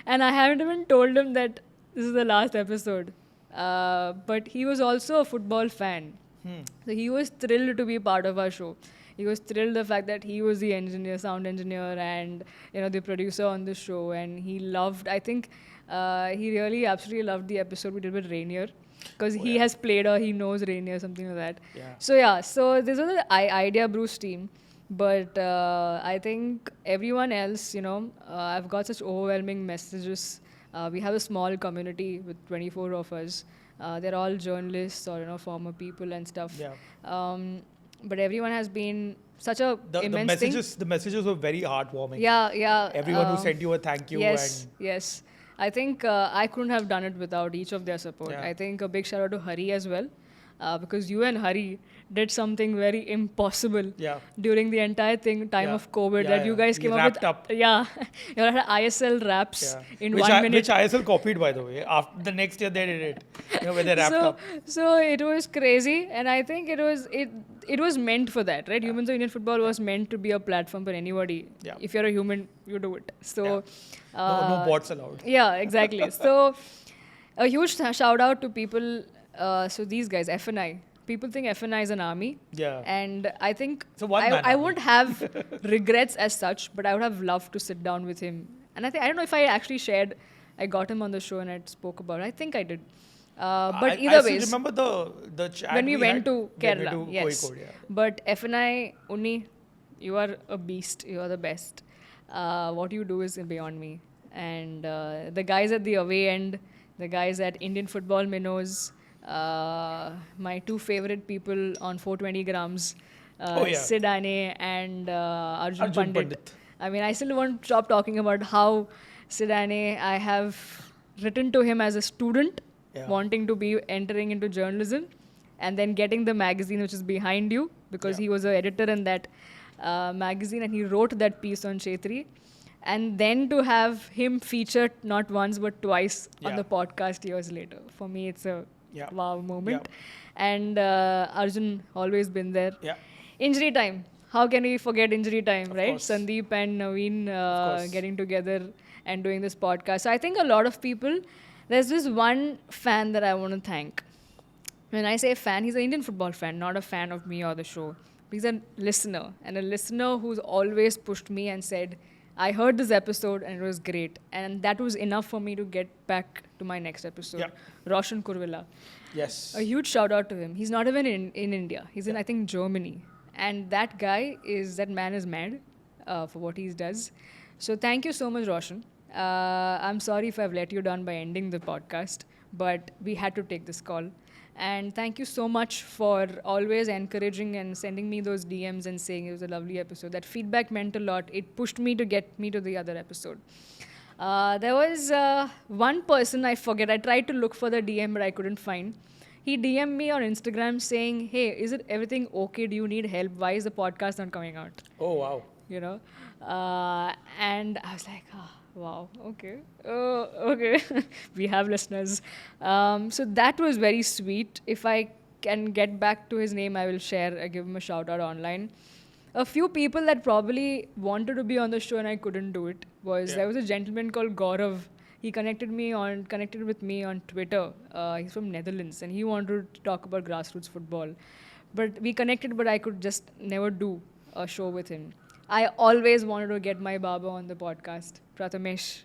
And I haven't even told him that this is the last episode. But he was also a football fan. So he was thrilled to be part of our show. He was thrilled the fact that he was the engineer, sound engineer, and the producer on the show. And he loved. I think he really absolutely loved the episode we did with Rainier, because he has played or he knows Rainier, something like that. Yeah. So this was the Idea Brews team. But I think everyone else, I've got such overwhelming messages. We have a small community with 24 of us. They're all journalists or former people and stuff. Yeah. But everyone has been such a The immense thing. messages were very heartwarming. Yeah. Everyone who sent you a thank you. Yes. I think I couldn't have done it without each of their support. Yeah. I think a big shout out to Hari as well, because you and Hari did something very impossible during the entire time of COVID. That you guys came up with. Yeah, you had ISL raps in 1 minute. Which ISL copied, by the way. After the next year they did it. Where they wrapped up. So it was crazy, and I think it was meant for that, right? Humans of Indian Football was meant to be a platform for anybody. Yeah. If you're a human, you do it. So no bots allowed. Yeah, exactly. So a huge shout out to people. So these guys, FNI. People think FNI is an army. Yeah. And I think I won't have regrets as such, but I would have loved to sit down with him. And I don't know if I actually shared. I got him on the show and I spoke about it. I think I did. But either way, remember the chat when we went to when we Kerala, went to yes. Kozhikode, yeah. But FNI, Unni, you are a beast. You are the best. What you do is beyond me. And the guys at the away end, the guys at Indian Football Minnows, my two favorite people on 420 grams, Sid Ane and Arjun Pandit. I mean, I still won't stop talking about how Sid Ane, I have written to him as a student, wanting to be entering into journalism, and then getting the magazine which is behind you, because he was an editor in that magazine, and he wrote that piece on Chetri. And then to have him featured not once but twice on the podcast years later. For me, it's a wow moment. And Arjun always been there. Injury time. How can we forget injury time, right? Course. Sandeep and Naveen getting together and doing this podcast. So I think a lot of people, there's this one fan that I want to thank. When I say fan, he's an Indian football fan, not a fan of me or the show. He's a listener, and a listener who's always pushed me and said, I heard this episode and it was great. And that was enough for me to get back to my next episode. Yeah. Roshan Kurvilla. Yes. A huge shout out to him. He's not even in India. He's in, I think, Germany. And that man is mad for what he does. So thank you so much, Roshan. I'm sorry if I've let you down by ending the podcast, but we had to take this call. And thank you so much for always encouraging and sending me those DMs and saying it was a lovely episode. That feedback meant a lot. It pushed me to get me to the other episode. There was one person, I forget. I tried to look for the DM, but I couldn't find. He DM'd me on Instagram saying, "Hey, is it everything okay? Do you need help? Why is the podcast not coming out?" Oh, wow. You know, and I was like, oh, wow, okay, okay, we have listeners. So that was very sweet. If I can get back to his name, I will share, give him a shout out online. A few people that probably wanted to be on the show and I couldn't do it was there was a gentleman called Gaurav. He connected with me on Twitter. He's from Netherlands and he wanted to talk about grassroots football. But we connected, but I could just never do a show with him. I always wanted to get my Baba on the podcast, Prathamesh.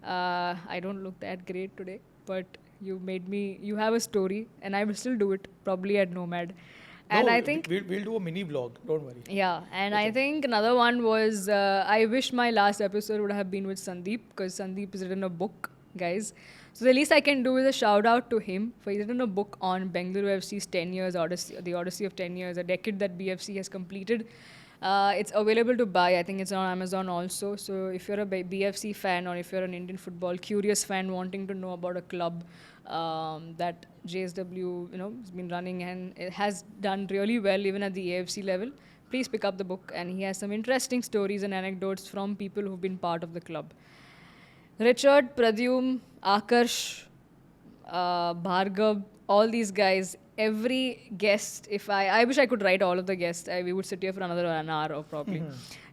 I don't look that great today, but you have a story, and I will still do it, probably at Nomad. And No, I think, we'll do a mini vlog. Don't worry. yeah, and I think another one was, I wish my last episode would have been with Sandeep, because Sandeep has written a book, guys. So the least I can do is a shout out to him, for he's written a book on Bengaluru FC's 10 years, the Odyssey of 10 years, a decade that BFC has completed. It's available to buy. I think it's on Amazon also. So if you're a BFC fan or if you're an Indian football curious fan wanting to know about a club that JSW has been running and it has done really well even at the AFC level, please pick up the book. And he has some interesting stories and anecdotes from people who've been part of the club. Richard, Pradyum, Akarsh, Bhargav, all these guys, every guest, if I wish I could write all of the guests, we would sit here for another an hour or probably,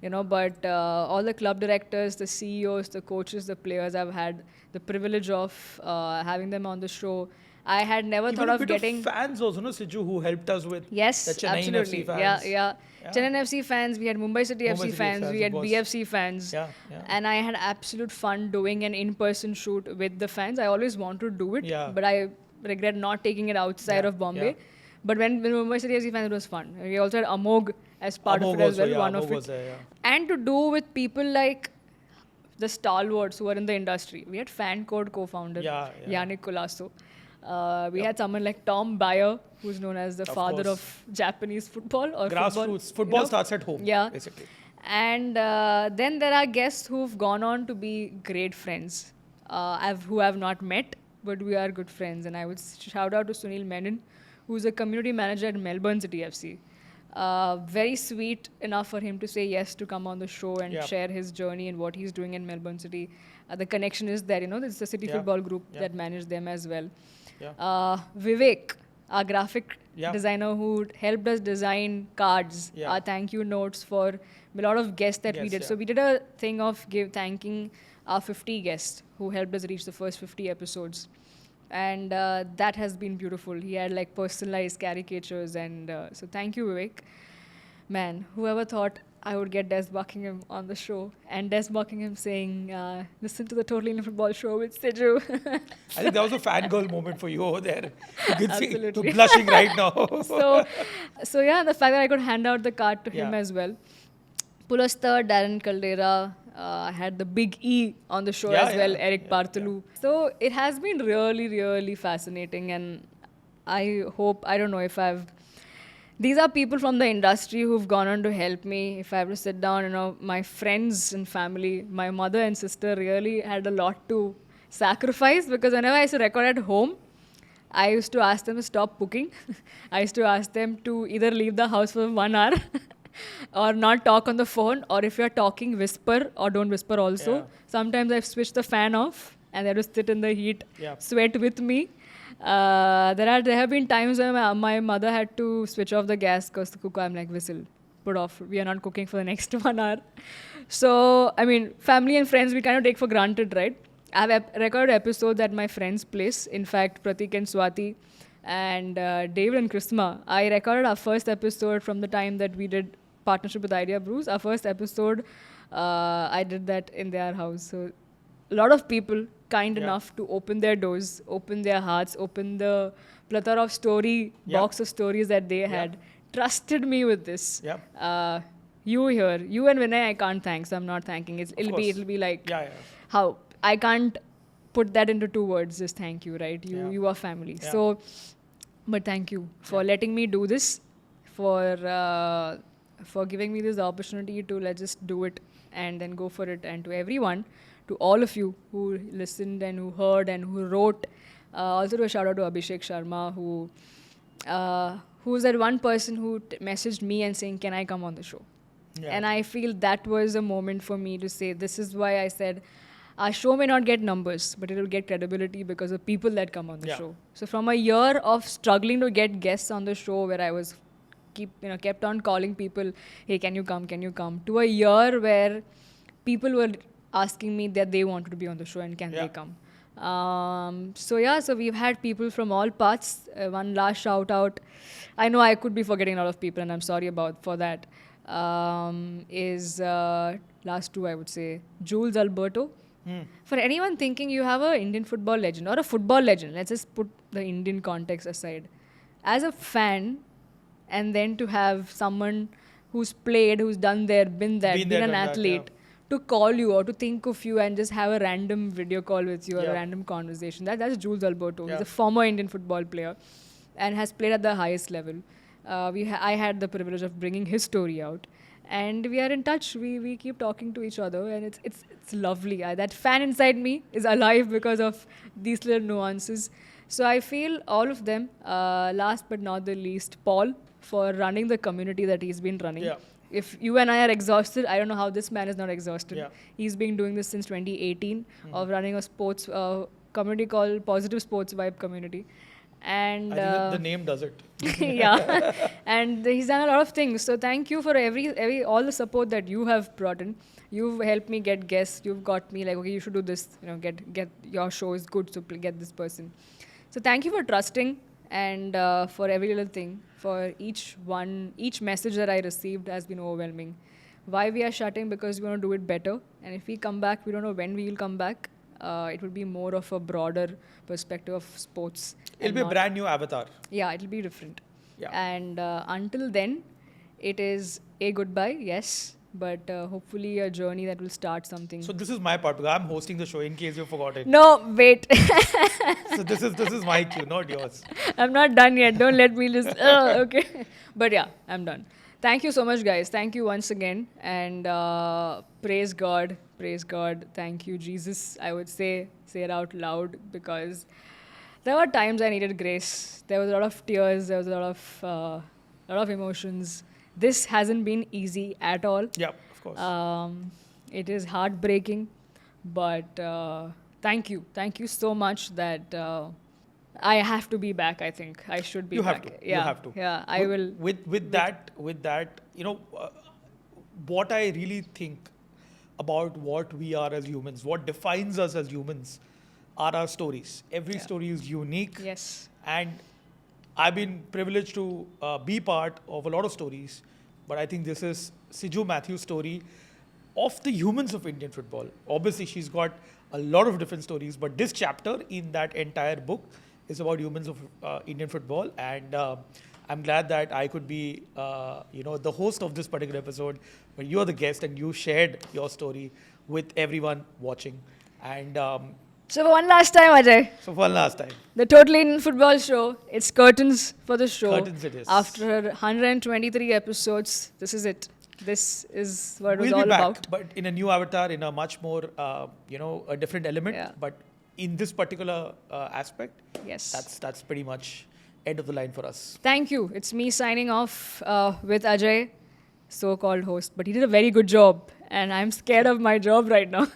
but all the club directors, the CEOs, the coaches, the players, I've had the privilege of having them on the show. I had never Even thought a of bit getting... of fans also, no, Siju, who helped us with Yes, the Chennai absolutely. FC fans. Yeah. Chennai FC fans, we had Mumbai City Mumbai FC City fans, we of had course. BFC fans. Yeah. And I had absolute fun doing an in-person shoot with the fans. I always want to do it, but I regret not taking it outside of Bombay. Yeah. But when Mumbai City FC fans, it was fun. We also had Amog as part Amog of it as also, well, one of it. There, And to do with people like the stalwarts who are in the industry. We had Fan Code co-founder, Yannick Colasso. We had someone like Tom Bayer, who's known as the father of Japanese football or grassroots. Football starts at home, basically. And then there are guests who've gone on to be great friends, who I've not met, but we are good friends. And I would shout out to Sunil Menon, who's a community manager at Melbourne City FC. Very sweet enough for him to say yes to come on the show and share his journey and what he's doing in Melbourne City. The connection is there, it's the City Football Group that managed them as well. Vivek, our graphic designer who helped us design cards, our thank you notes for a lot of guests that we did. So we did a thing of thanking our 50 guests who helped us reach the first 50 episodes. And that has been beautiful. He had like personalized caricatures and so thank you, Vivek. Man, whoever thought I would get Des Buckingham on the show and Des Buckingham saying, listen to the Totally Indian Football Show with Siju. I think that was a fangirl moment for you over there. You can see you're blushing right now. so yeah, the fact that I could hand out the card to him as well. Pulastha, Darren Caldera, I had the big E on the show as well, Eric Bartolu. So it has been really, really fascinating and I don't know if these are people from the industry who've gone on to help me. If I have to sit down, my friends and family, my mother and sister really had a lot to sacrifice because whenever I used to record at home, I used to ask them to stop cooking. I used to ask them to either leave the house for 1 hour or not talk on the phone, or if you're talking, whisper or don't whisper also. Sometimes I've switched the fan off and they have to sit in the heat, sweat with me. There have been times when my mother had to switch off the gas because the cook, I'm like, whistle, put off. We are not cooking for the next 1 hour. So, family and friends, we kind of take for granted, right? I've recorded episodes at my friend's place. In fact, Pratik and Swati and David and Krisma. I recorded our first episode from the time that we did partnership with Idea Brews. Our first episode, I did that in their house. So a lot of people kind Yeah. enough to open their doors, open their hearts, open the plethora of Yeah. box of stories that they had, trusted me with this. Yeah. You here, you and Vinay, I can't thank, so I'm not thanking. course. It'll be like Yeah. how I can't put that into 2 words. Just thank you, right? Yeah. You are family. Yeah. So, but thank you for letting me do this, for giving me this opportunity to let's just do it and then go for it. And to everyone, to all of you who listened and who heard and who wrote, also to a shout out to Abhishek Sharma who's that one person who messaged me and saying, "Can I come on the show?" Yeah. And I feel that was a moment for me to say, this is why I said, our show may not get numbers, but it will get credibility because of people that come on the show. So from a year of struggling to get guests on the show, where I was kept on calling people, "Hey, can you come? Can you come?" to a year where people were asking me that they wanted to be on the show and can they come. So we've had people from all parts. One last shout out. I know I could be forgetting a lot of people, and I'm sorry for that. Is last two, I would say, Jules Alberto. For anyone thinking you have an Indian football legend or a football legend, let's just put the Indian context aside. As a fan, and then to have someone who's played, who's done there, been an athlete, to call you or to think of you and just have a random video call with you or a random conversation. That's Jules Alberto. He's a former Indian football player and has played at the highest level. I had the privilege of bringing his story out, and we are in touch. We keep talking to each other, and it's lovely. That fan inside me is alive because of these little nuances. So I feel all of them. Last but not the least, Paul, for running the community that he's been running. Yeah. If you and I are exhausted, I don't know how this man is not exhausted. Yeah. He's been doing this since 2018 of running a sports community called Positive Sports Vibe Community. And I think the name does it. yeah, and he's done a lot of things. So thank you for all the support that you have brought in. You've helped me get guests. You've got me like, okay, you should do this. Get your show is good, so get this person. So thank you for trusting and for every little thing. For each message that I received has been overwhelming. Why we are shutting? Because we want to do it better. And if we come back, we don't know when we will come back. It will be more of a broader perspective of sports. It'll be a brand new avatar. Yeah, it'll be different. Yeah. And until then, it is a goodbye, yes, but hopefully a journey that will start something. So this is my part because I'm hosting the show in case you forgot it. No, wait. So this is my cue, not yours. I'm not done yet. Don't let me just. Okay. But yeah, I'm done. Thank you so much, guys. Thank you once again. And praise God. Praise God. Thank you, Jesus. I would say it out loud because there were times I needed grace. There was a lot of tears. There was a lot of emotions. This hasn't been easy at all. Yeah, of course. It is heartbreaking, but thank you. Thank you so much that I have to be back, I think. I should be back. You have to. Yeah, I will. With that, what I really think about what we are as humans, what defines us as humans, are our stories. Every story is unique. Yes. And I've been privileged to be part of a lot of stories, but I think this is Siju Matthew's story of the humans of Indian football. Obviously, she's got a lot of different stories, but this chapter in that entire book is about humans of Indian football. And I'm glad that I could be, the host of this particular episode, but you're the guest and you shared your story with everyone watching. And So for one last time, Ajay. The Total Indian Football Show. It's curtains for the show. Curtains it is. After 123 episodes, this is it. This is what it was we'll all be back, about. but in a new avatar, in a much more, a different element. Yeah. But in this particular aspect, Yes. that's pretty much end of the line for us. Thank you. It's me signing off with Ajay, so-called host. But he did a very good job. And I'm scared of my job right now.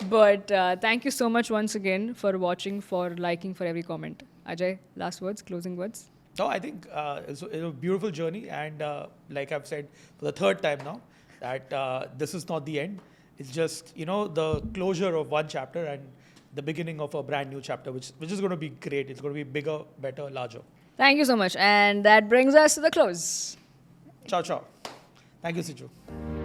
But thank you so much once again for watching, for liking, for every comment. Ajay, last words, closing words? No, I think it's a beautiful journey. And like I've said for the third time now, that this is not the end. It's just, the closure of one chapter and the beginning of a brand new chapter, which is going to be great. It's going to be bigger, better, larger. Thank you so much. And that brings us to the close. Ciao, ciao. Thank you, Siju.